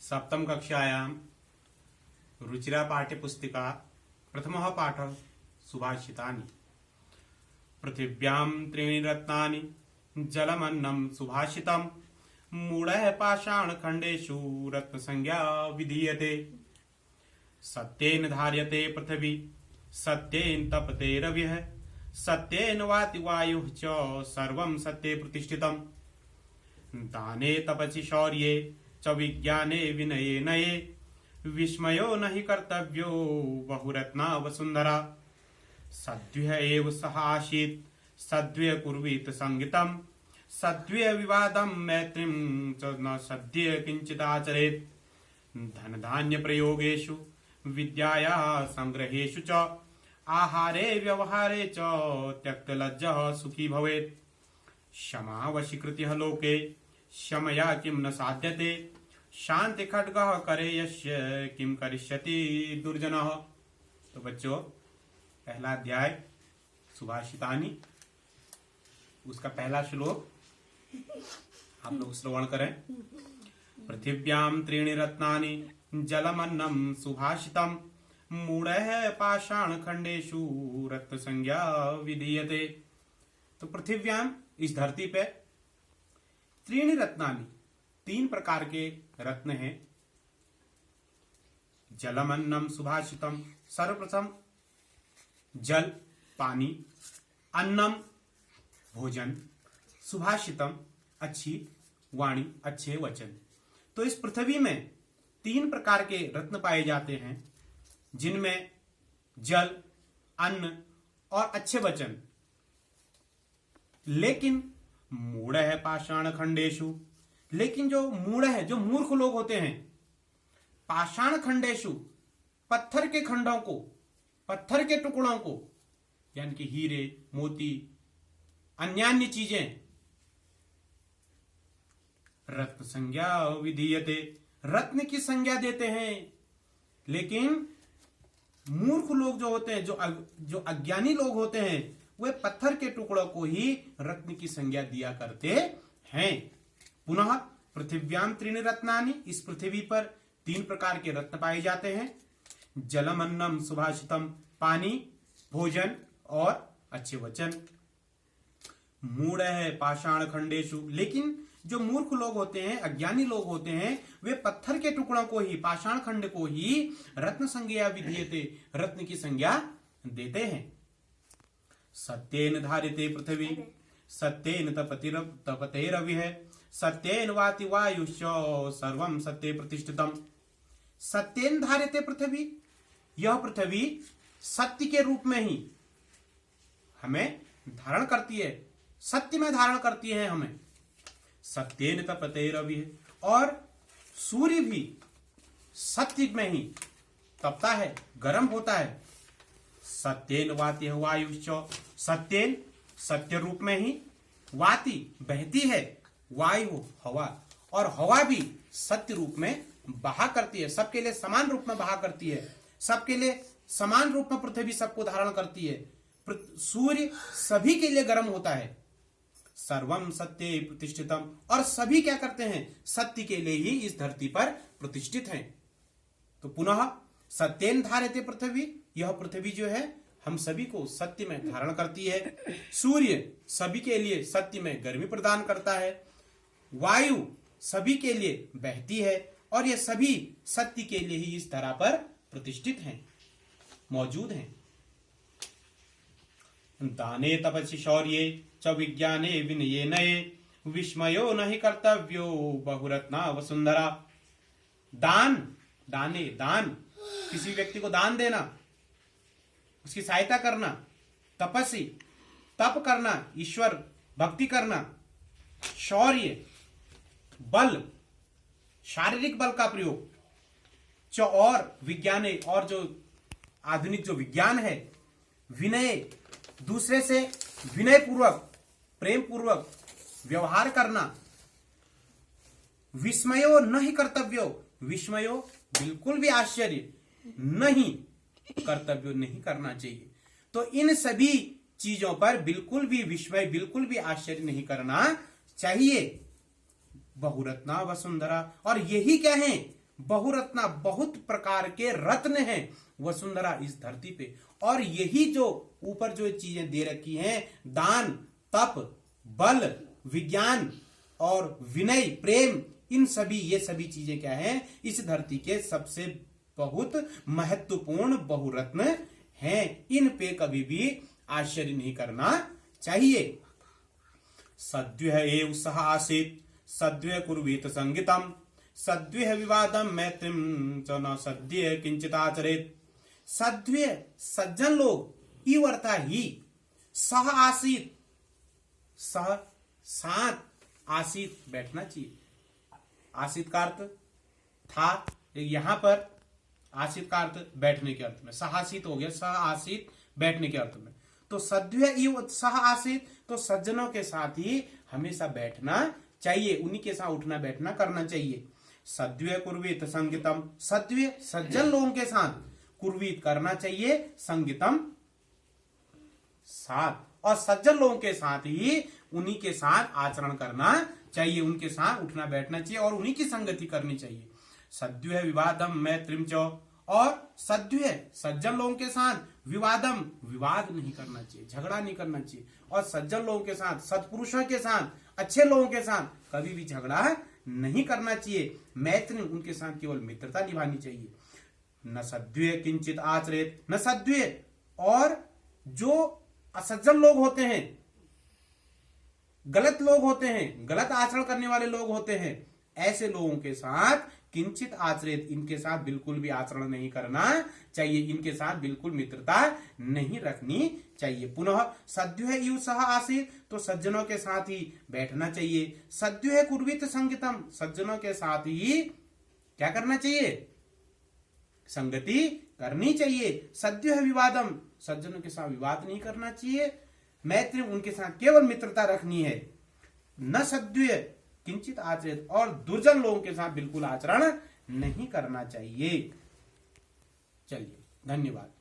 सप्तम कक्षायां रुचिरा पाठ्यपुस्तिका प्रथमः पाठः सुभाषितानि। पृथिव्यां त्रीणि रत्नानि जलमन्नं सुभाषितम् मूढः पाषाणखण्डेषु रत्नसंज्ञा विधीयते। सत्येन धार्यते पृथिवी सत्येन तपते रविः सत्येन वाति वायुः च सर्वं सत्ये प्रतिष्ठितम्। दाने तपसि शौर्ये च विज्ञाने विनये नये विस्मयो न हि कर्तव्यो बहुरत्ना वसुन्धरा। सद्भ्यः एव सह आसीत् सद्भ्यः कुर्वीत संगीतम् सद्भ्यः विवादं मैत्रीं च न सद्भ्यः किञ्चिदाचरेत्। धन धान्य प्रयोगेषु विद्यायाः संग्रहेषु च आहारे व्यवहारे च त्यक्तलज्जः सुखी भवेत्। क्षमा वशीकृतिः लोके क्षमया किं न साध्यते शांति खड्गः करे यस्य किं करिष्यति दुर्जनः। तो बच्चों, पहला अध्याय सुभाषितानि, उसका पहला श्लोक आप लोग श्रवण करें। पृथिव्यां त्रीणि रत्नानि जलमन्नं सुभाषितम् मूढः पाषाणखण्डेषु रत्नसंज्ञा विधीयते। तो पृथिव्यां, इस धरती पे त्रीणि रत्नानि, तीन प्रकार के रत्न हैं। जलमन्नं सुभाषितम, सर्वप्रथम जल पानी, अन्नम भोजन, सुभाषितम अच्छी वाणी अच्छे वचन। तो इस पृथ्वी में तीन प्रकार के रत्न पाए जाते हैं, जिनमें जल, अन्न और अच्छे वचन। लेकिन मूढ़ है पाषाण खंडेशु, लेकिन जो मूढ़ है, जो मूर्ख लोग होते हैं, पाषाण खंडेशु पत्थर के खंडों को, पत्थर के टुकड़ों को, यानी कि हीरे मोती अन्य अन्य चीजें, रत्न संज्ञा विधीयते, रत्न की संज्ञा देते हैं। लेकिन मूर्ख लोग जो होते हैं, जो अज्ञानी लोग होते हैं, वे पत्थर के टुकड़ों को ही रत्न की संज्ञा दिया करते हैं। पुनः पृथिव्याम त्रीणि रत्नानि, इस पृथ्वी पर तीन प्रकार के रत्न पाए जाते हैं। जलम अन्नम सुभाषितम, पानी, भोजन और अच्छे वचन। मूढ़ है पाषाण खंडेशु, लेकिन जो मूर्ख लोग होते हैं, अज्ञानी लोग होते हैं, वे पत्थर के टुकड़ों को ही, पाषाण खंड को ही रत्न संज्ञा विधीयते, रत्न की संज्ञा देते हैं। सत्येन धार्यते पृथ्वी सत्येन तपते रविः सत्येन वाति वायुश्च सर्वं सत्ये प्रतिष्ठितम्। सत्येन धार्यते पृथ्वी, यह पृथ्वी सत्य के रूप में ही हमें धारण करती है, सत्य में धारण करती है हमें। सत्येन तपते रविः, और सूर्य भी सत्य में ही तपता है, गर्म होता है। सत्येन वाति वायुश्च, सत्येन सत्य रूप में ही, वाति बहती है, वायु हवा, और हवा भी सत्य रूप में बहा करती है, सबके लिए समान रूप में बहा करती है, सबके लिए समान रूप में पृथ्वी सबको धारण करती है। सूर्य सभी के लिए गर्म होता है। सर्वम सत्ये प्रतिष्ठितम, और सभी क्या करते हैं, सत्य के लिए ही इस धरती पर प्रतिष्ठित हैं। तो पुनः सत्येन धार्यते पृथ्वी, यह पृथ्वी जो है हम सभी को सत्य में धारण करती है। सूर्य सभी के लिए सत्य में गर्मी प्रदान करता है, वायु सभी के लिए बहती है, और ये सभी सत्य के लिए ही इस धरा पर प्रतिष्ठित हैं, मौजूद हैं। दाने तपसि शौर्ये च विज्ञाने विनये नये विस्मयो न हि कर्तव्यो बहुरत्ना वसुंधरा। दान, दाने, दान, किसी व्यक्ति को दान देना, उसकी सहायता करना। तपस्वी, तप करना, ईश्वर भक्ति करना। शौर्य, बल, शारीरिक बल का प्रयोग। च, और विज्ञाने, और जो आधुनिक जो विज्ञान है। विनय, दूसरे से विनय पूर्वक, प्रेम पूर्वक व्यवहार करना। विस्मयो न ही कर्तव्यो, विस्मयो बिल्कुल भी आश्चर्य नहीं, कर्तव्य नहीं करना चाहिए। तो इन सभी चीजों पर बिल्कुल भी विस्मय, बिल्कुल भी आश्चर्य नहीं करना चाहिए। बहुरत्ना वसुंधरा, और यही क्या है, बहुरत्ना, बहुत प्रकार के रत्न हैं वसुंधरा इस धरती पे। और यही जो ऊपर जो चीजें दे रखी हैं, दान, तप, बल, विज्ञान और विनय, प्रेम, इन सभी, ये सभी चीजें क्या हैं, इस धरती के सबसे बहुत महत्वपूर्ण बहुरत्न हैं। इन पे कभी भी आश्चर्य नहीं करना चाहिए। सद्व्यः एव सह आसीत् सद्व्यः कुर्वीत संगीतम सद्व्यः विवादम मैत्रीम च न सद्व्यः किंचित आचरेत। सद्व्यः सज्जन लोग, इव अर्था ही, सह आसीत, सह साथ, आसीत बैठना चाहिए। आसीत का अर्थ था, यहां पर आसीत का अर्थ बैठने के अर्थ में, सहासीत हो गया, सह आसीत बैठने के अर्थ में। तो सद्व्यः इव सह आसीत, तो सज्जनों के साथ ही हमेशा बैठना चाहिए, उन्हीं के साथ उठना बैठना करना चाहिए। सद्व्यः कुर्वीत संगीतम, सद्व्यः सज्जन लोगों के साथ, कुर्वीत करना चाहिए, संगीतम साथ, और सज्जन लोगों के साथ ही उन्हीं के साथ आचरण करना चाहिए, उनके साथ उठना बैठना चाहिए और उन्हीं की संगति करनी चाहिए। सद्व्यः विवादम मैत्रीम च, और सद्व्यः सज्जन लोगों के साथ, विवादम विवाद नहीं करना चाहिए, झगड़ा नहीं करना चाहिए, और सज्जन लोगों के साथ, सत्पुरुषों के साथ, अच्छे लोगों के साथ कभी भी झगड़ा नहीं करना चाहिए। मैत्री, उनके साथ केवल मित्रता निभानी चाहिए। न सद्व्यः किंचित आचरेत, न सद्व्यः, और जो असज्जन लोग होते हैं, गलत लोग होते हैं, गलत आचरण करने वाले लोग होते हैं, ऐसे लोगों के साथ किंचित आचरित, इनके साथ बिल्कुल भी आचरण नहीं करना चाहिए, इनके साथ बिल्कुल मित्रता नहीं रखनी चाहिए। पुनः सद्व्यः इव सह आसीत्, तो सज्जनों के साथ ही बैठना चाहिए। सद्व्यः कुर्वीत संगीतम, सज्जनों के साथ ही क्या करना चाहिए, संगति करनी चाहिए। सद्व्यः विवादम, सज्जनों के साथ विवाद नहीं करना चाहिए। मैत्री, उनके साथ केवल मित्रता रखनी है। न सद्व्यः किंचित आचरित, और दुर्जन लोगों के साथ बिल्कुल आचरण नहीं करना चाहिए। चलिए, धन्यवाद।